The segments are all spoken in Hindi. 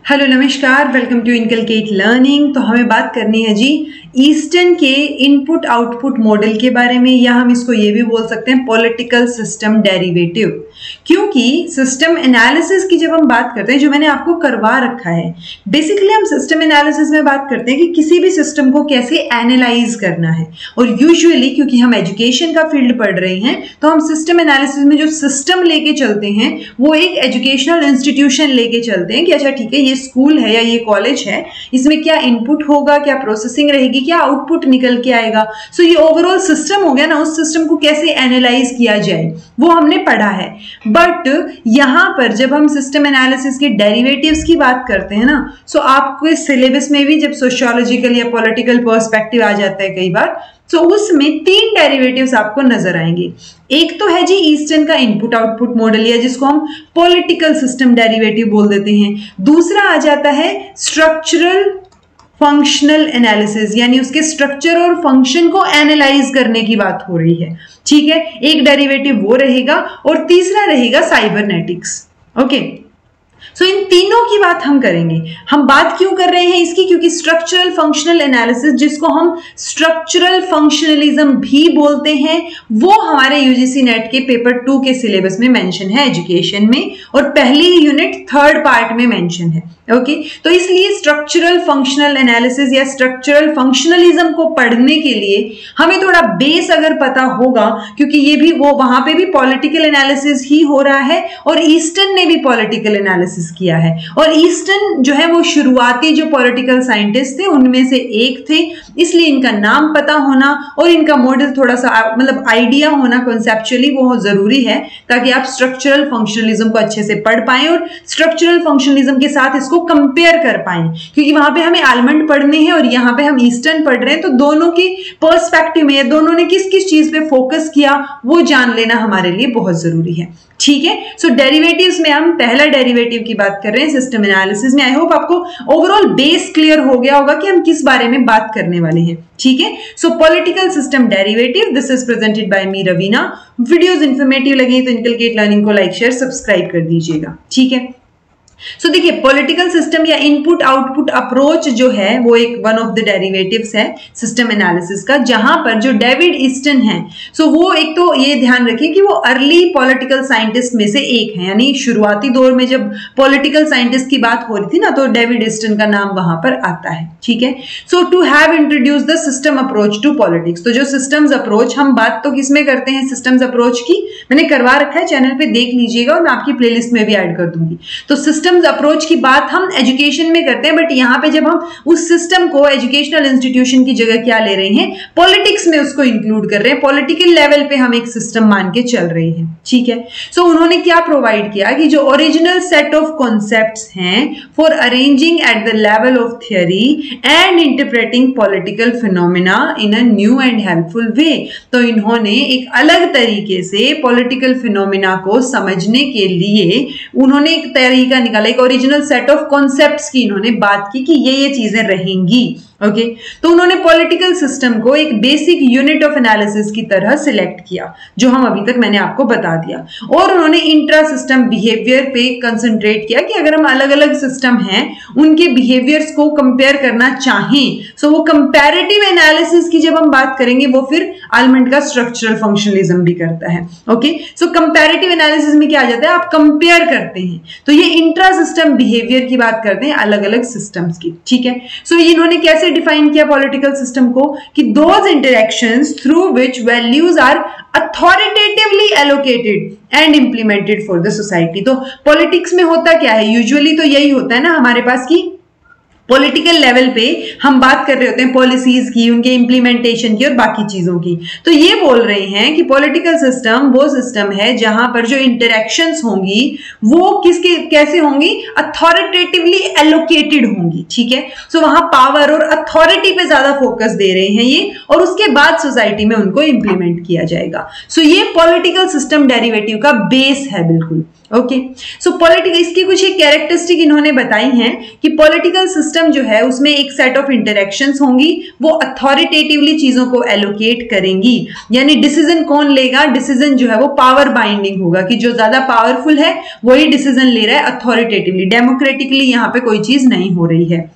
हेलो नमस्कार, वेलकम टू इनकलकेट लर्निंग। तो हमें बात करनी है जी ईस्टर्न के इनपुट आउटपुट मॉडल के बारे में, या हम इसको ये भी बोल सकते हैं पॉलिटिकल सिस्टम डेरिवेटिव। क्योंकि सिस्टम एनालिसिस की जब हम बात करते हैं, जो मैंने आपको करवा रखा है, बेसिकली हम सिस्टम एनालिसिस में बात करते हैं कि किसी भी सिस्टम को कैसे एनालाइज करना है। और यूजुअली क्योंकि हम एजुकेशन का फील्ड पढ़ रहे हैं, तो हम सिस्टम एनालिसिस में जो सिस्टम लेके चलते हैं वो एक एजुकेशनल इंस्टीट्यूशन लेके चलते हैं कि अच्छा ठीक है, ये स्कूल है या ये कॉलेज है, इसमें क्या इनपुट होगा, क्या प्रोसेसिंग रहेगी, क्या आउटपुट निकल के आएगा। सो ये ओवरऑल सिस्टम हो गया ना, उस सिस्टम को कैसे एनालाइज किया जाए वो हमने पढ़ा है। बट यहां पर जब हम सिस्टम एनालिसिस के डेरिवेटिव्स की बात करते हैं ना, सो आपको सिलेबस में भी जब सोशियोलॉजिकल या पॉलिटिकल पर्सपेक्टिव आ जाता है कई बार, तो उसमें 3 डेरिवेटिव्स आपको नजर आएंगे। एक तो है जी ईस्टर्न का इनपुट आउटपुट मॉडल, या जिसको हम पॉलिटिकल सिस्टम डेरिवेटिव बोल देते हैं। दूसरा आ जाता है स्ट्रक्चरल फंक्शनल एनालिसिस, यानी उसके स्ट्रक्चर और फंक्शन को एनालाइज करने की बात हो रही है। ठीक है, एक डेरिवेटिव वो रहेगा और तीसरा रहेगा साइबरनेटिक्स। ओके, सो इन तीनों की बात हम करेंगे। हम बात क्यों कर रहे हैं इसकी? क्योंकि स्ट्रक्चरल फंक्शनल एनालिसिस, जिसको हम स्ट्रक्चरल फंक्शनलिज्म भी बोलते हैं, वो हमारे यूजीसी नेट के पेपर 2 के सिलेबस में मेंशन है एजुकेशन में, और पहली यूनिट 3rd पार्ट में मेंशन है। ओके, तो इसलिए स्ट्रक्चरल फंक्शनल एनालिसिस या स्ट्रक्चरल फंक्शनलिज्म को पढ़ने के लिए हमें थोड़ा बेस अगर पता होगा, क्योंकि ये भी वो वहां पे भी पॉलिटिकल एनालिसिस ही हो रहा है और ईस्टर्न ने भी पॉलिटिकल एनालिसिस किया है। और ईस्टर्न जो है वो शुरुआती जो पॉलिटिकल साइंटिस्ट थे उनमें से एक थे, इसलिए इनका नाम पता होना और इनका मॉडल थोड़ा सा मतलब आइडिया होना कॉन्सेप्चुअली वो जरूरी है, ताकि आप स्ट्रक्चरल फंक्शनलिज्म को अच्छे से पढ़ पाएं और स्ट्रक्चरल फंक्शनलिज्म के साथ इसको कंपेयर कर पाएं। क्योंकि वहां पे हमें आलमंड पढ़ने हैं और यहाँ पे हम ईस्टर्न पढ़ रहे हैं, तो दोनों की पर्सपेक्टिव में दोनों ने किस किस चीज पे फोकस किया वो जान लेना हमारे लिए बहुत जरूरी है। ठीक है, सो डेरिवेटिव्स में हम पहला डेरिवेटिव की बात कर रहे हैं सिस्टम एनालिसिस में। आई होप आपको ओवरऑल बेस क्लियर हो गया होगा कि हम किस बारे में बात करने वाले हैं। ठीक है, सो political system derivative, this is presented by me Raveena. Videos informative लगे तो इनकलकेट लर्निंग को लाइक शेयर सब्सक्राइब कर दीजिएगा। ठीक है, सो देखिए पॉलिटिकल सिस्टम या इनपुट आउटपुट अप्रोच जो है वो एक वन ऑफ द डेरिवेटिव्स है सिस्टम एनालिसिस का, जहां पर जो डेविड ईस्टन है, सो वो एक तो ये ध्यान रखिए कि वो अर्ली पॉलिटिकल साइंटिस्ट में से एक है, यानी शुरुआती दौर में जब पॉलिटिकल साइंटिस्ट की बात हो रही थी ना, तो डेविड ईस्टन का नाम वहां पर आता है। ठीक है, so to have introduced the system approach to politics, तो जो सिस्टम्स अप्रोच, हम बात तो किसमें करते हैं सिस्टम्स अप्रोच की, मैंने करवा रखा है, चैनल पे देख लीजिएगा और मैं आपकी प्लेलिस्ट में भी ऐड कर दूंगी। तो सिस्टम अप्रोच की बात हम एजुकेशन में करते हैं, बट यहां पे जब हम उस सिस्टम को एजुकेशनल इंस्टीट्यूशन की जगह क्या ले रहे हैं, पॉलिटिक्स में उसको इंक्लूड कर रहे हैं, पॉलिटिकल लेवल पे हम एक सिस्टम मान के चल रहे हैं। ठीक है, सो उन्होंने क्या प्रोवाइड किया कि जो ओरिजिनल सेट ऑफ कॉन्सेप्ट्स हैं for arranging at the level of theory and interpreting political phenomena in a new and helpful way. तो इन्होंने एक अलग तरीके से पॉलिटिकल फिनोमिना को समझने के लिए उन्होंने एक तरीका निकाला, एक ओरिजिनल सेट ऑफ कॉन्सेप्ट्स की इन्होंने बात की कि ये चीजें रहेंगी। ओके, तो उन्होंने पॉलिटिकल सिस्टम को एक बेसिक यूनिट ऑफ एनालिसिस की तरह सिलेक्ट किया, जो हम अभी तक मैंने आपको बता दिया। और उन्होंने इंट्रा सिस्टम बिहेवियर पे कंसंट्रेट किया कि अगर हम अलग अलग सिस्टम हैं उनके बिहेवियर्स को कंपेयर करना चाहें, सो वो कंपैरेटिव एनालिसिस की जब हम बात करेंगे वो फिर आलमंड का स्ट्रक्चरल फंक्शनलिज्म भी करता है। ओके, सो कंपैरेटिव एनालिसिस में क्या आ जाता है, आप कंपेयर करते हैं, तो ये इंट्रा सिस्टम बिहेवियर की बात करते हैं अलग अलग सिस्टम्स की। ठीक है, सो इन्होंने कैसे डिफाइन किया पॉलिटिकल सिस्टम को कि those interactions through which values are authoritatively allocated and implemented for the society. तो पॉलिटिक्स में होता क्या है, यूजुअली तो यही होता है ना हमारे पास की पॉलिटिकल लेवल पे हम बात कर रहे होते हैं पॉलिसीज की, उनके इंप्लीमेंटेशन की और बाकी चीजों की। तो ये बोल रहे हैं कि पॉलिटिकल सिस्टम वो सिस्टम है जहां पर जो इंटरैक्शंस होंगी वो किसके कैसे होंगी, अथॉरिटेटिवली एलोकेटेड होंगी। ठीक है, सो वहां पावर और अथॉरिटी पे ज्यादा फोकस दे रहे हैं ये, और उसके बाद सोसाइटी में उनको इंप्लीमेंट किया जाएगा। सो ये पॉलिटिकल सिस्टम डेरिवेटिव का बेस है बिल्कुल। ओके, सो पॉलिटिकल, इसकी कुछ एक कैरेक्टरिस्टिक इन्होंने बताई हैं कि पॉलिटिकल सिस्टम जो है उसमें एक सेट ऑफ इंटरेक्शंस होंगी, वो अथॉरिटेटिवली चीजों को एलोकेट करेंगी, यानी डिसीजन कौन लेगा, डिसीजन जो है वो पावर बाइंडिंग होगा कि जो ज्यादा पावरफुल है वही डिसीजन ले रहा है अथॉरिटेटिवली, डेमोक्रेटिकली यहाँ पे कोई चीज नहीं हो रही है।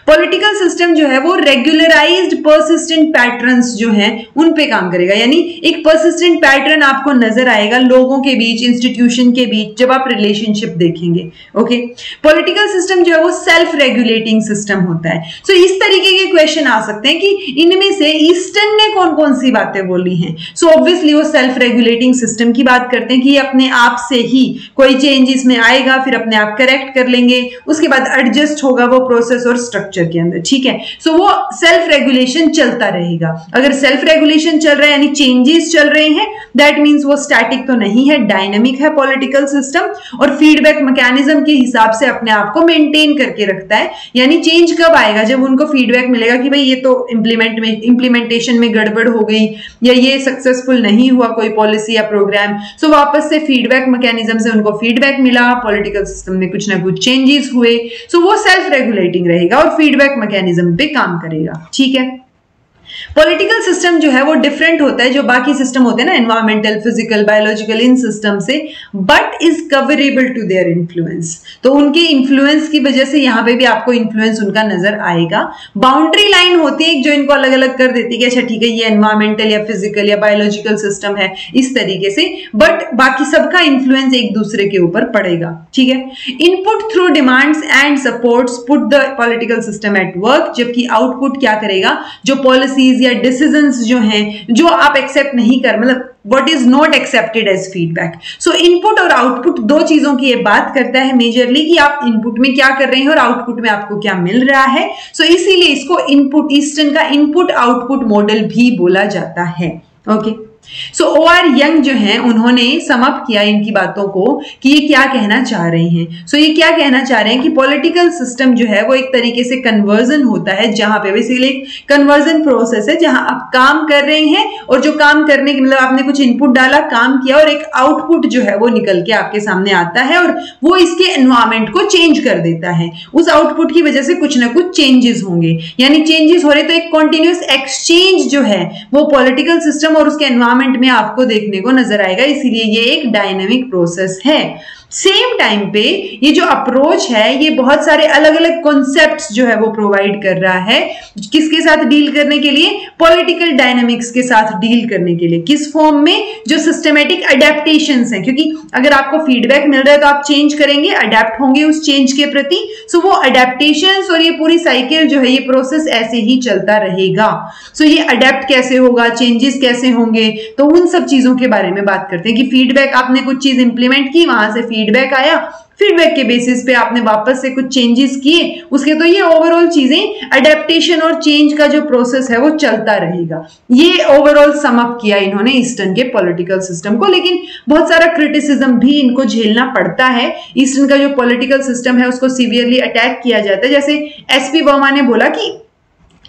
पॉलिटिकल सिस्टम जो है वो रेगुलराइज्ड पर्सिस्टेंट पैटर्न्स जो हैं उन पे काम करेगा, यानी एक पर्सिस्टेंट पैटर्न आपको नजर आएगा लोगों के बीच, इंस्टीट्यूशन के बीच, जब आप रिलेशनशिप देखेंगे। ओके, पॉलिटिकल सिस्टम जो है वो सेल्फ रेगुलेटिंग सिस्टम होता है। सो इस तरीके के क्वेश्चन आ सकते हैं कि इनमें से ईस्टर्न ने कौन कौन सी बातें बोली हैं। सो ऑब्वियसली वो सेल्फ रेगुलेटिंग सिस्टम की बात करते हैं कि अपने आप से ही कोई चेंज इसमें आएगा, फिर अपने आप करेक्ट कर लेंगे, उसके बाद एडजस्ट होगा वो प्रोसेस और स्ट्रक्चर के अंदर, ठीक है। सो वो सेल्फ रेगुलेशन चलता रहेगा। अगर सेल्फ रेगुलेशन चल रहा है यानी चेंजेस चल रहे हैं, दैट मींस वो स्टैटिक तो नहीं है, डायनामिक है पॉलिटिकल सिस्टम, और फीडबैक मैकेनिज्म के हिसाब से अपने आप को मेंटेन करके रखता है। यानी चेंज कब आएगा, जब उनको फीडबैक मिलेगा कि भाई ये तो इंप्लीमेंटेशन में गड़बड़ हो गई या ये सक्सेसफुल नहीं हुआ कोई पॉलिसी या प्रोग्राम, सो वापस से फीडबैक मैकेनिज्म से उनको फीडबैक मिला, पॉलिटिकल सिस्टम में कुछ ना कुछ चेंजेस हुए, सो वो सेल्फ रेगुलेटिंग रहेगा और फीडबैक मैकेनिज्म पे काम करेगा, ठीक है। पॉलिटिकल सिस्टम जो है वो डिफरेंट होता है जो बाकी सिस्टम होते हैं ना, एनवायरमेंटल, फिजिकल, बायोलॉजिकल, इन सिस्टम से, but is coverable to their influence. तो उनके इन्फ्लुएंस की वजह से यहाँ पे भी आपको इन्फ्लुएंस उनका नजर आएगा। बाउंड्री लाइन होती है जो इनको अलग अलग कर देती है कि अच्छा ठीक है ये एनवायरमेंटल या फिजिकल या बायोलॉजिकल सिस्टम है इस तरीके से, बट बाकी सबका इन्फ्लुएंस एक दूसरे के ऊपर पड़ेगा, ठीक है। Input through demands and supports put the political system at work, जबकि आउटपुट क्या करेगा, जो पॉलिसीज या डिसीजंस जो हैं जो आप एक्सेप्ट नहीं कर, मतलब what is not accepted as feedback। so input और आउटपुट दो चीजों की ये बात करता है मेजरली कि आप इनपुट में क्या कर रहे हैं और आउटपुट में आपको क्या मिल रहा है। so इसीलिए इसको इनपुट, ईस्टर्न का इनपुट आउटपुट मॉडल भी बोला जाता है। ओके, सो OR यंग जो हैं उन्होंने सम अप किया इनकी बातों को कि ये क्या कहना चाह रहे हैं। सो ये क्या कहना चाह रहे हैं कि पॉलिटिकल सिस्टम जो है वो एक तरीके से कन्वर्जन होता है, जहां पे बेसिकली एक कन्वर्जन प्रोसेस है जहां आप काम कर रहे हैं और जो काम करने की मतलब आपने कुछ इनपुट डाला, काम किया और एक आउटपुट जो है वो निकल के आपके सामने आता है और वो इसके एनवायरमेंट को चेंज कर देता है। उस आउटपुट की वजह से कुछ ना कुछ चेंजेस होंगे, यानी चेंजेस हो रहे तो एक कॉन्टिन्यूस एक्सचेंज जो है वो पॉलिटिकल सिस्टम और उसके एनवायरमेंट में आपको देखने को नजर आएगा, इसीलिए ये एक डायनामिक प्रोसेस है। सेम टाइम पे ये जो अप्रोच है ये बहुत सारे अलग अलग कॉन्सेप्ट्स जो है वो प्रोवाइड कर रहा है, किसके साथ डील करने के लिए, पॉलिटिकल डायनामिक्स के साथ डील करने के लिए। किस फॉर्म में, जो सिस्टमेटिक अडेप्टेशंस हैं, क्योंकि अगर आपको फीडबैक मिल रहा है तो आप चेंज करेंगे, अडेप्ट होंगे उस चेंज के प्रति। सो वो अडेप्टेशंस और ये पूरी साइकिल जो है, ये प्रोसेस ऐसे ही चलता रहेगा। सो ये अडेप्ट कैसे होगा, चेंजेस कैसे होंगे, तो उन सब चीजों के बारे में बात करते हैं कि फीडबैक, आपने कुछ चीज इंप्लीमेंट की, वहां से फीडबैक आया, फीडबैक के बेसिस पे आपने वापस से कुछ चेंजेस किए उसके, तो ये ओवरऑल चीजें अडेप्टेशन और चेंज का जो प्रोसेस है वो चलता रहेगा। ये ओवरऑल सम अप किया इन्होंने ईस्टर्न के पॉलिटिकल सिस्टम को, लेकिन बहुत सारा क्रिटिसिज्म भी इनको झेलना पड़ता है। ईस्टर्न का जो पॉलिटिकल सिस्टम है उसको सीवियरली अटैक किया जाता है, जैसे एसपी वर्मा ने बोला कि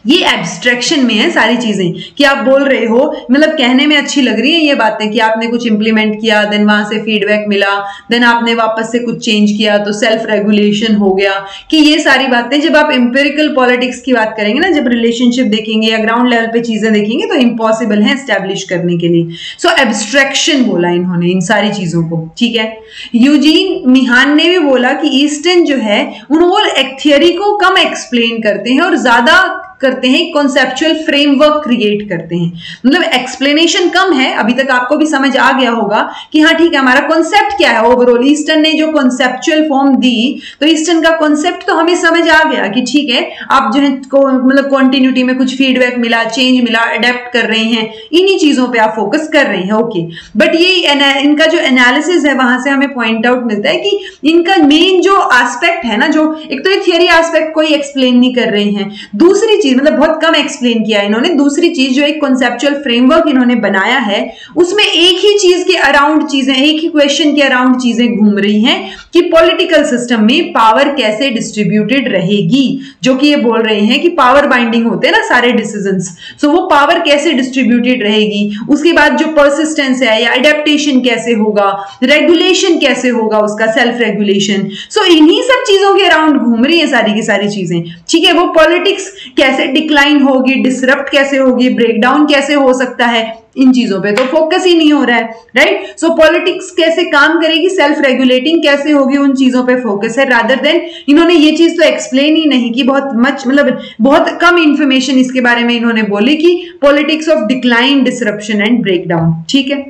ये एब्स्ट्रैक्शन में है सारी चीजें, कि आप बोल रहे हो, मतलब कहने में अच्छी लग रही है ये बातें कि आपने कुछ इंप्लीमेंट किया, देन वहां से फीडबैक मिला, देन आपने वापस से कुछ चेंज किया तो सेल्फ रेगुलेशन हो गया, कि ये सारी बातें जब आप एम्पिरिकल पॉलिटिक्स की बात करेंगे ना, जब रिलेशनशिप देखेंगे या ग्राउंड लेवल पे चीजें देखेंगे तो इम्पॉसिबल है एस्टैब्लिश करने के लिए। सो एब्स्ट्रैक्शन बोला इन्होंने इन सारी चीजों को, ठीक है। यूजीन मिहान ने भी बोला कि ईस्टर्न जो है वो एक थियरी को कम एक्सप्लेन करते हैं और ज्यादा करते हैं, कॉन्सेप्चुअल फ्रेमवर्क क्रिएट करते हैं, मतलब एक्सप्लेनेशन कम है। अभी तक आपको भी समझ आ गया होगा कि हाँ ठीक है हमारा कॉन्सेप्ट क्या है ओवरऑल। ईस्टर्न ने जो कॉन्सेप्चुअल फॉर्म दी तो ईस्टर्न का कॉन्सेप्ट तो हमें समझ आ गया कि ठीक है आप जो है मतलब कॉन्टिन्यूटी में कुछ फीडबैक मिला, चेंज मिला, अडेप्ट कर रहे हैं, इन्हीं चीजों पे आप फोकस कर रहे हैं, ओके। बट ये इनका जो एनालिसिस है वहां से हमें पॉइंट आउट मिलता है कि इनका मेन जो एस्पेक्ट है ना, जो एक तो ये थियरी एस्पेक्ट कोई एक्सप्लेन नहीं कर रहे हैं, दूसरी चीज मतलब बहुत कम एक्सप्लेन किया इन्होंने। दूसरी चीज जो एक कॉन्सेप्चुअल फ्रेमवर्क इन्होंने बनाया है उसमें एक ही चीज के अराउंड चीजें, एक ही क्वेश्चन के अराउंड चीजें घूम रही हैं कि पॉलिटिकल सिस्टम में पावर कैसे डिस्ट्रीब्यूटेड रहेगी, जो कि ये बोल रहे हैं कि पावर बाइंडिंग होते हैं ना सारे डिसीजंस, सो वो पावर कैसे डिस्ट्रीब्यूटेड रहेगी, उसके बाद जो परसिस्टेंस है या अडेप्टेशन कैसे होगा, रेगुलेशन कैसे होगा, उसका सेल्फ रेगुलेशन, सो इन्हीं सब चीजों के अराउंड घूम रही है सारी की सारी चीजें। ठीक है, वो पॉलिटिक्स कैसे डिक्लाइन होगी, डिसरप्ट कैसे होगी, ब्रेकडाउन कैसे हो सकता है, इन चीजों पे तो फोकस ही नहीं हो रहा है, राइट। सो पॉलिटिक्स कैसे काम करेगी, सेल्फ रेगुलेटिंग कैसे होगी, उन चीजों पे फोकस है, रादर देन इन्होंने ये चीज तो एक्सप्लेन ही नहीं की, बहुत मच मतलब बहुत कम इंफॉर्मेशन इसके बारे में इन्होंने बोली कि politics of decline, disruption and breakdown. ठीक है,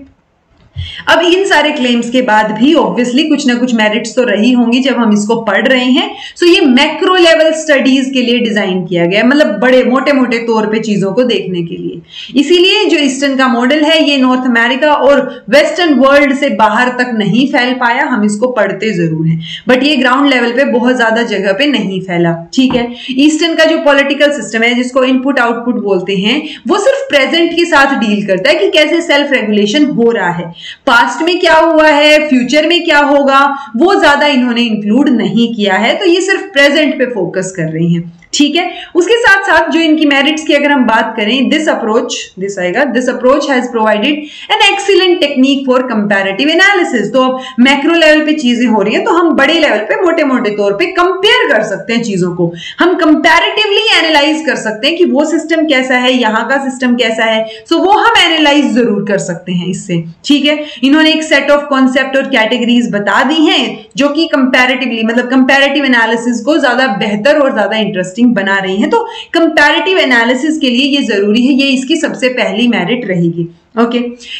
अब इन सारे क्लेम्स के बाद भी ऑब्वियसली कुछ ना कुछ मेरिट्स तो रही होंगी जब हम इसको पढ़ रहे हैं। सो ये मैक्रो लेवल स्टडीज के लिए डिजाइन किया गया है, मतलब बड़े मोटे मोटे तौर पे चीजों को देखने के लिए। इसीलिए जो ईस्टर्न का मॉडल है ये नॉर्थ अमेरिका और वेस्टर्न वर्ल्ड से बाहर तक नहीं फैल पाया, हम इसको पढ़ते जरूर हैं बट ये ग्राउंड लेवल पे बहुत ज्यादा जगह पे नहीं फैला। ठीक है, ईस्टर्न का जो पॉलिटिकल सिस्टम है जिसको इनपुट आउटपुट बोलते हैं वो सिर्फ प्रेजेंट के साथ डील करता है कि कैसे सेल्फ रेगुलेशन हो रहा है, पास्ट में क्या हुआ है, फ्यूचर में क्या होगा वो ज्यादा इन्होंने इंक्लूड नहीं किया है, तो ये सिर्फ प्रेजेंट पे फोकस कर रही हैं। ठीक है, उसके साथ साथ जो इनकी मेरिट्स की अगर हम बात करें, this approach has provided an excellent technique for comparative analysis. तो अब मैक्रो लेवल पे चीजें हो रही हैं तो हम बड़े लेवल पे मोटे मोटे तौर पे कंपेयर कर सकते हैं चीजों को, हम कंपैरेटिवली एनालाइज कर सकते हैं कि वो सिस्टम कैसा है, यहाँ का सिस्टम कैसा है, सो वो हम एनालाइज जरूर कर सकते हैं इससे। ठीक है, इन्होंने एक सेट ऑफ कॉन्सेप्ट और कैटेगरीज बता दी हैं जो कि कंपैरेटिवली मतलब कंपैरेटिव एनालिसिस को ज्यादा बेहतर और ज्यादा इंटरेस्टिंग बना रही हैं। तो कंपैरेटिव एनालिसिस के लिए ये जरूरी है, ये इसकी सबसे पहली मेरिट रहेगी। ओके,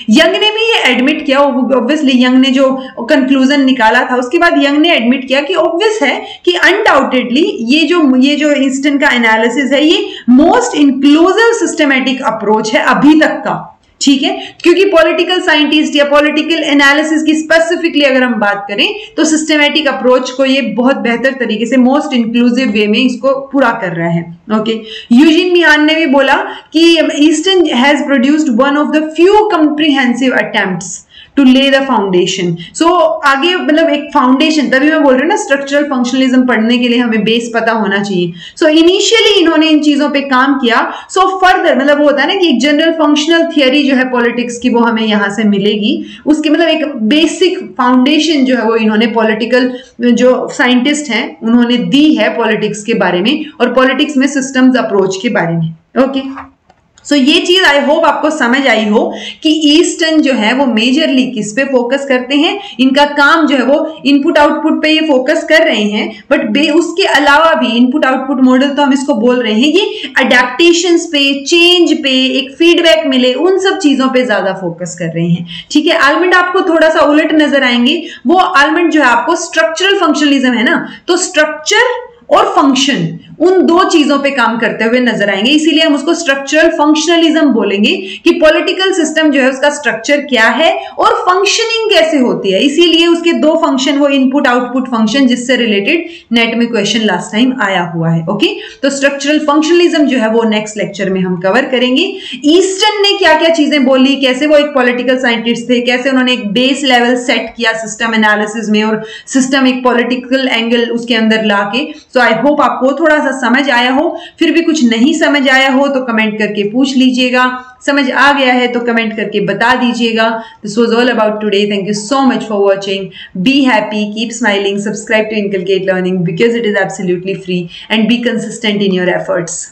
यंग ने भी ये एडमिट किया, ऑब्वियसली यंग ने जो कंक्लूजन निकाला था उसके बाद यंग ने एडमिट किया कि ऑब्वियस है कि अनडाउटेडली ये जो ईस्टर्न का एनालिसिस है ये मोस्ट इंक्लूसिव सिस्टमैटिक अप्रोच है अभी तक का। ठीक है, क्योंकि पॉलिटिकल साइंटिस्ट या पॉलिटिकल एनालिसिस की स्पेसिफिकली अगर हम बात करें तो सिस्टमैटिक अप्रोच को ये बहुत बेहतर तरीके से मोस्ट इंक्लूसिव वे में इसको पूरा कर रहा है। ओके, यूजिन मिहान ने भी बोला कि Easton has produced one of the few comprehensive attempts to lay the foundation. So आगे मतलब एक फाउंडेशन, तभी मैं बोल रही हूँ ना स्ट्रक्चरल फंक्शनलिज्म पढ़ने के लिए हमें बेस पता होना चाहिए। सो इनिशियली इन्होंने इन चीजों पे काम किया, सो फर्दर मतलब वो होता है ना कि एक जनरल फंक्शनल थियरी जो है पॉलिटिक्स की वो हमें यहाँ से मिलेगी, उसकी मतलब एक बेसिक फाउंडेशन जो है वो इन्होंने पॉलिटिकल जो साइंटिस्ट हैं उन्होंने दी है पॉलिटिक्स के बारे में और पॉलिटिक्स में सिस्टम्स अप्रोच के बारे में। ओके, सो ये चीज आई होप आपको समझ आई हो कि ईस्टर्न जो है वो मेजरली किस पे फोकस करते हैं, इनका काम जो है वो इनपुट आउटपुट पे ये फोकस कर रहे हैं, बट उसके अलावा भी इनपुट आउटपुट मॉडल तो हम इसको बोल रहे हैं, ये अडेप्टेशंस पे, चेंज पे, एक फीडबैक मिले, उन सब चीजों पे ज्यादा फोकस कर रहे हैं। ठीक है, आलमंड आपको थोड़ा सा उलट नजर आएंगे, वो आलमंड जो है आपको स्ट्रक्चरल फंक्शनलिज्म है ना, तो स्ट्रक्चर और फंक्शन उन दो चीजों पे काम करते हुए नजर आएंगे, इसीलिए हम उसको स्ट्रक्चरल फंक्शनलिज्म बोलेंगे कि पॉलिटिकल सिस्टम जो है उसका स्ट्रक्चर क्या है और फंक्शनिंग कैसे होती है। इसीलिए उसके दो फंक्शन, वो इनपुट आउटपुट फंक्शन जिससे रिलेटेड नेट में क्वेश्चन लास्ट टाइम आया हुआ है। ओके, तो स्ट्रक्चरल फंक्शनलिज्म जो है वो नेक्स्ट लेक्चर में हम कवर करेंगे। ईस्टर्न ने क्या क्या चीजें बोली, कैसे वो एक पॉलिटिकल साइंटिस्ट थे, कैसे उन्होंने एक बेस लेवल सेट किया सिस्टम एनालिसिस में और सिस्टम एक पॉलिटिकल एंगल उसके अंदर लाके। सो आई होप आपको थोड़ा सा समझ आया हो, फिर भी कुछ नहीं समझ आया हो तो कमेंट करके पूछ लीजिएगा, समझ आ गया है तो कमेंट करके बता दीजिएगा। This was all about today, thank you so much for watching, be happy, keep smiling, subscribe to inculcate learning because it is absolutely free and be consistent in your efforts.